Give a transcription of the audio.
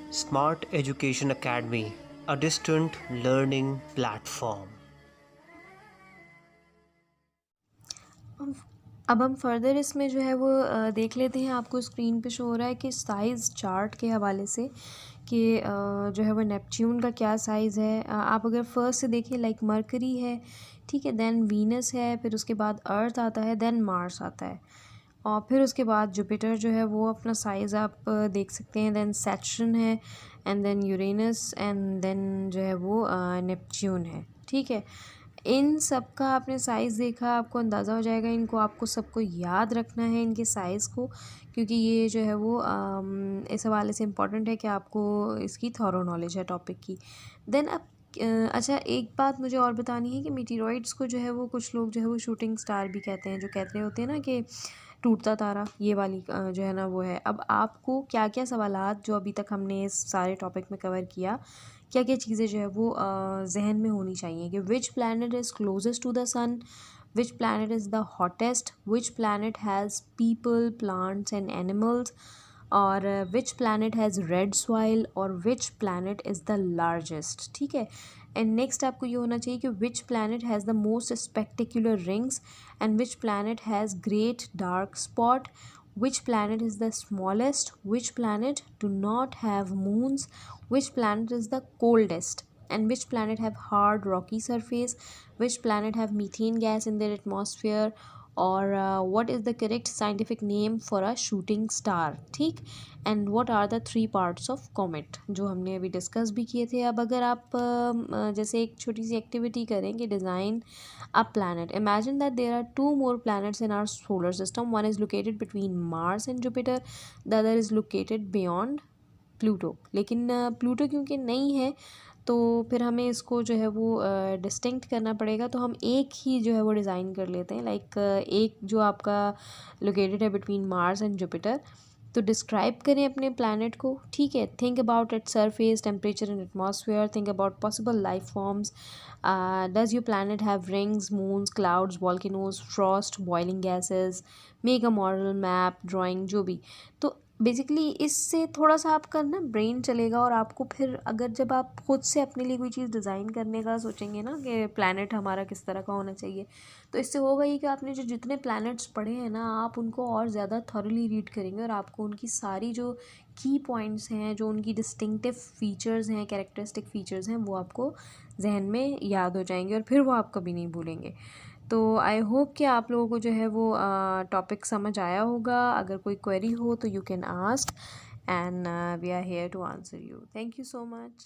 Smart Education Academy, a distant learning platform. अब हम further इसमें जो है वो देख लेते हैं। आपको स्क्रीन पे शो हो रहा है कि साइज़ चार्ट के हवाले से कि जो है वो नेपच्यून का क्या साइज़ है। आप अगर फर्स्ट से देखिए, लाइक मरकरी है, ठीक है, देन वीनस है, फिर उसके बाद अर्थ आता है, देन मार्स आता है, और फिर उसके बाद जुपिटर जो है वो अपना साइज़ आप देख सकते हैं, देन सैटर्न है, and then Uranus, and then जो है वो नेपच्यून है। ठीक है, इन सब का आपने साइज़ देखा, आपको अंदाज़ा हो जाएगा। इनको आपको सबको याद रखना है, इनके साइज़ को, क्योंकि ये जो है वो इस हवाले से इम्पॉर्टेंट है कि आपको इसकी थॉरो नॉलेज है टॉपिक की। देन अब अच्छा, एक बात मुझे और बतानी है कि मीटेरॉइड्स को जो है वो कुछ लोग जो है वो शूटिंग स्टार भी कहते हैं, जो कहते रहे होते हैं ना कि टूटता तारा, ये वाली जो है ना वो है। अब आपको क्या क्या सवालात जो अभी तक हमने इस सारे टॉपिक में कवर किया, क्या क्या चीज़ें जो है वो जहन में होनी चाहिए कि which planet is closest to the sun, which planet is the hottest, which planet has people, plants and animals, और which planet has red soil, और which planet is the largest. ठीक है, एंड नेक्स्ट आपको ये होना चाहिए कि which planet has the most spectacular rings, and which planet has great dark spot, which planet is the smallest, which planet do not have moons, which planet is the coldest, and which planet have hard rocky surface, which planet have methane gas in their atmosphere, और what is the correct scientific name for a shooting star। ठीक, and what are the three parts of comet, जो हमने अभी discuss भी किए थे। अब अगर आप जैसे एक छोटी सी एक्टिविटी करें कि design a planet, imagine that there are two more planets in our solar system, one is located between Mars and Jupiter, the other is located beyond Pluto. लेकिन प्लूटो क्योंकि नहीं है, तो फिर हमें इसको जो है वो डिस्टिंक्ट करना पड़ेगा, तो हम एक ही जो है वो डिज़ाइन कर लेते हैं। लाइक एक जो आपका लोकेटेड है बिटवीन मार्स एंड जुपिटर, तो डिस्क्राइब करें अपने प्लानट को। ठीक है, think about it surface, temperature and atmosphere, think about possible life forms, does your planet have rings, moons, clouds, volcanoes, Frost, boiling gases, make a model, map, drawing, जो भी। तो basically इससे थोड़ा सा आपका ना ब्रेन चलेगा, और आपको फिर अगर जब आप खुद से अपने लिए कोई चीज़ डिज़ाइन करने का सोचेंगे ना कि प्लानट हमारा किस तरह का होना चाहिए, तो इससे होगा ये कि आपने जो जितने प्लैनेट्स पढ़े हैं ना, आप उनको और ज़्यादा थॉरली रीड करेंगे, और आपको उनकी सारी जो की पॉइंट्स हैं, जो उनकी डिस्टिंक्टिव फीचर्स हैं, कैरेक्टरिस्टिक फीचर्स हैं, वो आपको जहन में याद हो जाएंगे, और फिर वो आप कभी नहीं भूलेंगे। तो आई होप कि आप लोगों को जो है वो टॉपिक समझ आया होगा। अगर कोई क्वेरी हो तो you can ask, and we are here to answer you. Thank you so much.